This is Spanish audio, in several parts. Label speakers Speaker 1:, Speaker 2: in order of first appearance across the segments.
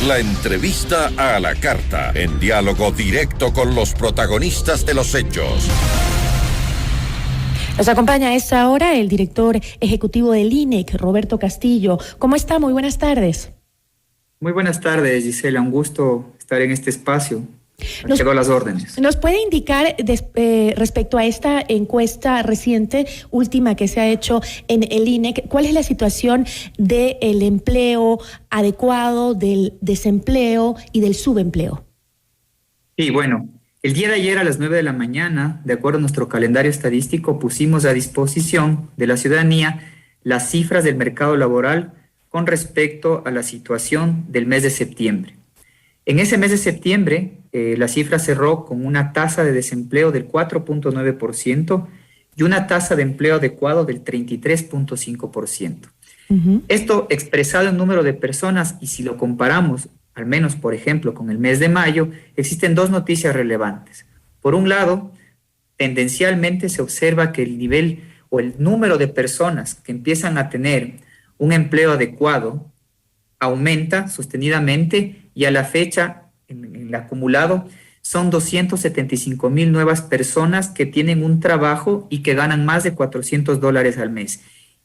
Speaker 1: La entrevista a la carta, en diálogo directo con los protagonistas de los hechos.
Speaker 2: Nos acompaña a esta hora el director ejecutivo del INEC, Roberto Castillo. ¿Cómo está? Muy buenas tardes.
Speaker 3: Muy buenas tardes, Gisela. Un gusto estar en este espacio. Quedo a las órdenes.
Speaker 2: ¿Nos puede indicar respecto a esta encuesta reciente, última que se ha hecho en el INEC, cuál es la situación del empleo adecuado, del desempleo y del subempleo?
Speaker 3: Sí, bueno, el día de ayer a las 9 de la mañana, de acuerdo a nuestro calendario estadístico, pusimos a disposición de la ciudadanía las cifras del mercado laboral con respecto a la situación del mes de septiembre. En ese mes de septiembre, la cifra cerró con una tasa de desempleo del 4.9% y una tasa de empleo adecuado del 33.5%. Esto expresado en número de personas, y si lo comparamos, al menos por ejemplo con el mes de mayo, existen dos noticias relevantes. Por un lado, tendencialmente se observa que el nivel o el número de personas que empiezan a tener un empleo adecuado aumenta sostenidamente, y a la fecha, en el acumulado, son 275,000 nuevas personas que tienen un trabajo y que ganan más de $400 al mes.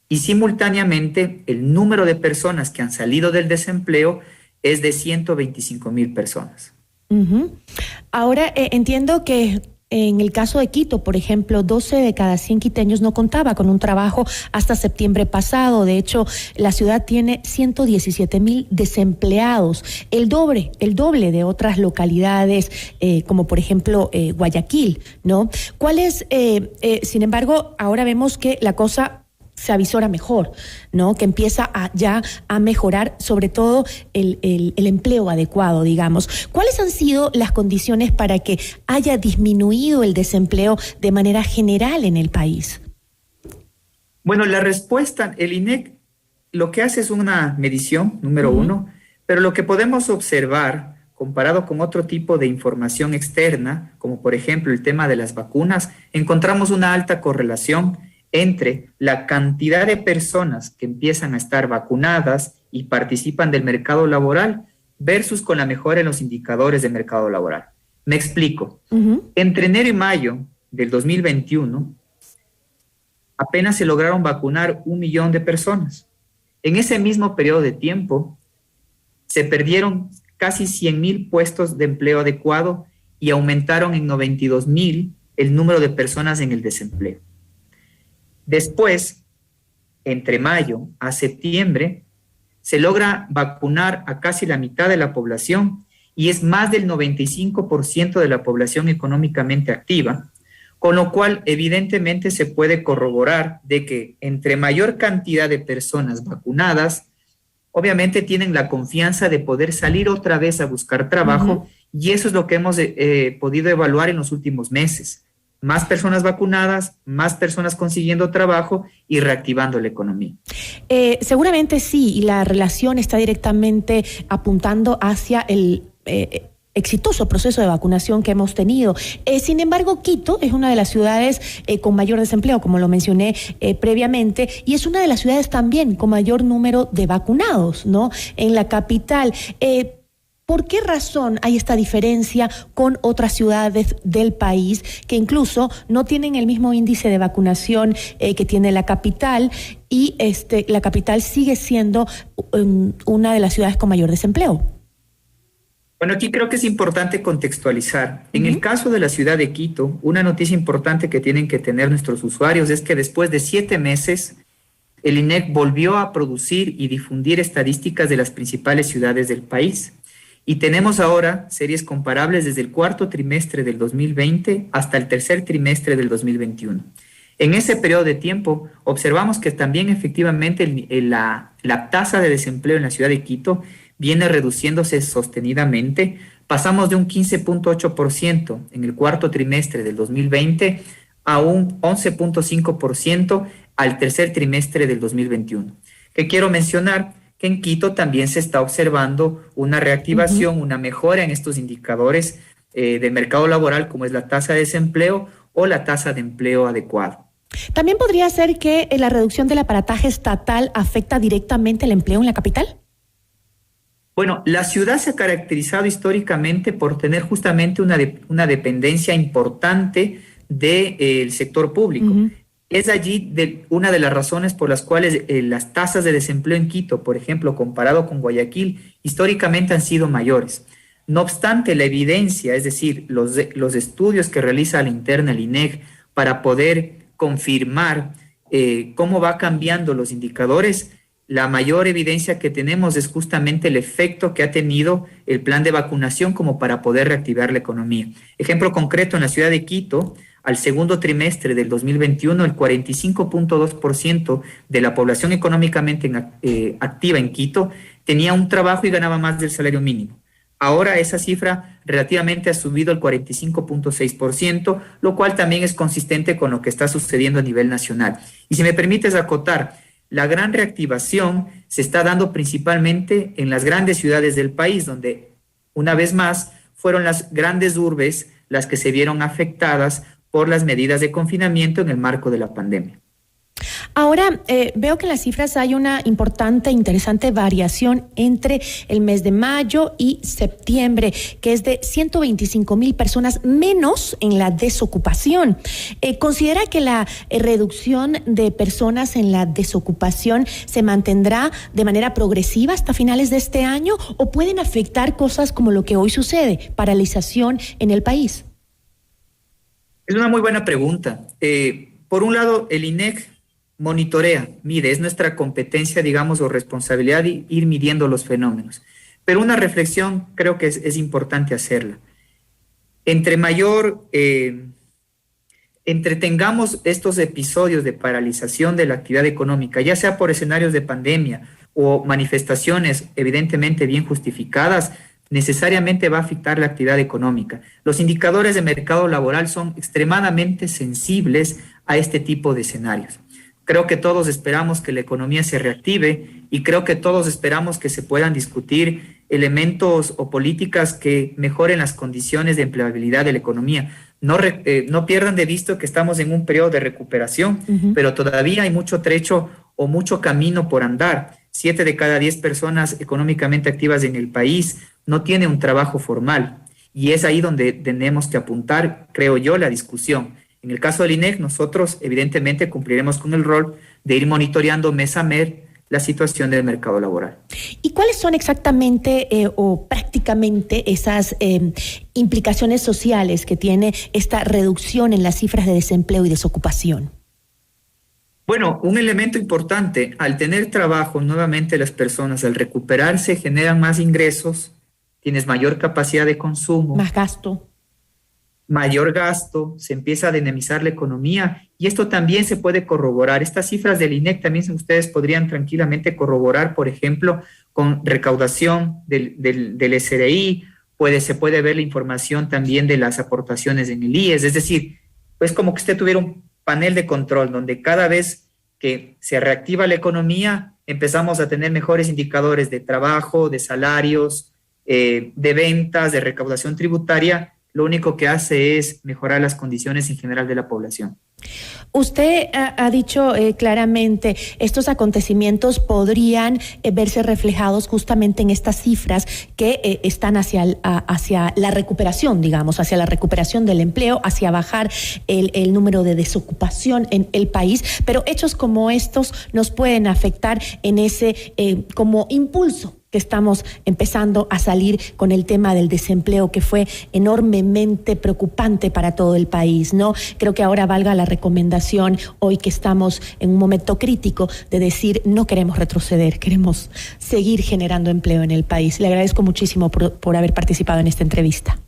Speaker 3: Y simultáneamente, el número de personas que han salido del desempleo es de 125,000 personas.
Speaker 2: Ahora, entiendo que en el caso de Quito, por ejemplo, 12 de cada 100 quiteños no contaba con un trabajo hasta septiembre pasado. De hecho, la ciudad tiene 117,000 desempleados, el doble de otras localidades, como por ejemplo Guayaquil, ¿no? Sin embargo, ahora vemos que la cosa se avisora mejor, ¿no? Que empieza ya a mejorar, sobre todo el empleo adecuado, digamos. ¿Cuáles han sido las condiciones para que haya disminuido el desempleo de manera general en el país?
Speaker 3: Bueno, la respuesta, el INEC lo que hace es una medición, número uno, pero lo que podemos observar, comparado con otro tipo de información externa, como por ejemplo el tema de las vacunas, encontramos una alta correlación entre la cantidad de personas que empiezan a estar vacunadas y participan del mercado laboral versus con la mejora en los indicadores de mercado laboral. Me explico. Entre enero y mayo del 2021, apenas se lograron vacunar 1 millón de personas. En ese mismo periodo de tiempo, se perdieron casi 100,000 puestos de empleo adecuado y aumentaron en 92,000 el número de personas en el desempleo. Después, entre mayo a septiembre, se logra vacunar a casi la mitad de la población y es más del 95% de la población económicamente activa, con lo cual evidentemente se puede corroborar de que entre mayor cantidad de personas vacunadas, obviamente tienen la confianza de poder salir otra vez a buscar trabajo, y eso es lo que hemos podido evaluar en los últimos meses. Más personas vacunadas, más personas consiguiendo trabajo y reactivando la economía.
Speaker 2: Seguramente sí, y la relación está directamente apuntando hacia el exitoso proceso de vacunación que hemos tenido. Sin embargo, Quito es una de las ciudades con mayor desempleo, como lo mencioné previamente, y es una de las ciudades también con mayor número de vacunados, ¿no? En la capital. ¿Por qué razón hay esta diferencia con otras ciudades del país que incluso no tienen el mismo índice de vacunación que tiene la capital, y la capital sigue siendo una de las ciudades con mayor desempleo?
Speaker 3: Bueno, aquí creo que es importante contextualizar. En el caso de la ciudad de Quito, una noticia importante que tienen que tener nuestros usuarios es que después de 7 meses, el INEC volvió a producir y difundir estadísticas de las principales ciudades del país. Y tenemos ahora series comparables desde el cuarto trimestre del 2020 hasta el tercer trimestre del 2021. En ese periodo de tiempo observamos que también efectivamente la tasa de desempleo en la ciudad de Quito viene reduciéndose sostenidamente. Pasamos de un 15.8% en el cuarto trimestre del 2020 a un 11.5% al tercer trimestre del 2021. Que quiero mencionar que en Quito también se está observando una reactivación, una mejora en estos indicadores de mercado laboral, como es la tasa de desempleo o la tasa de empleo adecuado.
Speaker 2: ¿También podría ser que la reducción del aparataje estatal afecta directamente el empleo en la capital?
Speaker 3: Bueno, la ciudad se ha caracterizado históricamente por tener justamente una dependencia importante del sector público.
Speaker 2: Uh-huh.
Speaker 3: Es allí una de las razones por las cuales las tasas de desempleo en Quito, por ejemplo, comparado con Guayaquil, históricamente han sido mayores. No obstante, la evidencia, es decir, los estudios que realiza la interna el INEC para poder confirmar cómo va cambiando los indicadores, la mayor evidencia que tenemos es justamente el efecto que ha tenido el plan de vacunación como para poder reactivar la economía. Ejemplo concreto, en la ciudad de Quito, al segundo trimestre del 2021, el 45.2% de la población económicamente activa en Quito tenía un trabajo y ganaba más del salario mínimo. Ahora esa cifra relativamente ha subido al 45.6%, lo cual también es consistente con lo que está sucediendo a nivel nacional. Y si me permites acotar, la gran reactivación se está dando principalmente en las grandes ciudades del país, donde una vez más fueron las grandes urbes las que se vieron afectadas por las medidas de confinamiento en el marco de la pandemia.
Speaker 2: Ahora, veo que en las cifras hay una importante, interesante variación entre el mes de mayo y septiembre, que es de 125,000 personas menos en la desocupación. ¿Considera que la reducción de personas en la desocupación se mantendrá de manera progresiva hasta finales de este año o pueden afectar cosas como lo que hoy sucede, paralización en el país?
Speaker 3: Es una muy buena pregunta. Por un lado, el INEC monitorea, mide, es nuestra competencia, digamos, o responsabilidad de ir midiendo los fenómenos. Pero una reflexión creo que es importante hacerla. Tengamos estos episodios de paralización de la actividad económica, ya sea por escenarios de pandemia o manifestaciones evidentemente bien justificadas, necesariamente va a afectar la actividad económica. Los indicadores de mercado laboral son extremadamente sensibles a este tipo de escenarios. Creo que todos esperamos que la economía se reactive y creo que todos esperamos que se puedan discutir elementos o políticas que mejoren las condiciones de empleabilidad de la economía. No pierdan de vista que estamos en un periodo de recuperación, pero todavía hay mucho trecho o mucho camino por andar. 7 de cada 10 personas económicamente activas en el país no tienen un trabajo formal y es ahí donde tenemos que apuntar, creo yo, la discusión. En el caso del INEC, nosotros evidentemente cumpliremos con el rol de ir monitoreando mes a mes la situación del mercado laboral.
Speaker 2: ¿Y cuáles son exactamente o prácticamente esas implicaciones sociales que tiene esta reducción en las cifras de desempleo y desocupación?
Speaker 3: Bueno, un elemento importante, al tener trabajo nuevamente las personas, al recuperarse, generan más ingresos, tienes mayor capacidad de consumo.
Speaker 2: Más gasto.
Speaker 3: Mayor gasto, se empieza a dinamizar la economía y esto también se puede corroborar. Estas cifras del INEC también ustedes podrían tranquilamente corroborar, por ejemplo, con recaudación del SRI, se puede ver la información también de las aportaciones en el IES, es decir, pues como que usted tuviera un panel de control donde cada vez que se reactiva la economía empezamos a tener mejores indicadores de trabajo, de salarios, de ventas, de recaudación tributaria. Lo único que hace es mejorar las condiciones en general de la población.
Speaker 2: Usted ha dicho claramente, estos acontecimientos podrían verse reflejados justamente en estas cifras que están hacia la recuperación, digamos, hacia la recuperación del empleo, hacia bajar el número de desocupación en el país, pero hechos como estos nos pueden afectar en ese como impulso que estamos empezando a salir con el tema del desempleo, que fue enormemente preocupante para todo el país, ¿no? Creo que ahora valga la recomendación, hoy que estamos en un momento crítico, de decir, no queremos retroceder, queremos seguir generando empleo en el país. Le agradezco muchísimo por haber participado en esta entrevista.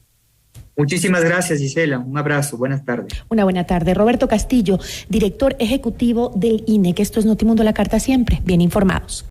Speaker 3: Muchísimas gracias, Gisela. Un abrazo. Buenas tardes.
Speaker 2: Una buena tarde. Roberto Castillo, director ejecutivo del INEC. Esto es Notimundo, la carta siempre bien informados.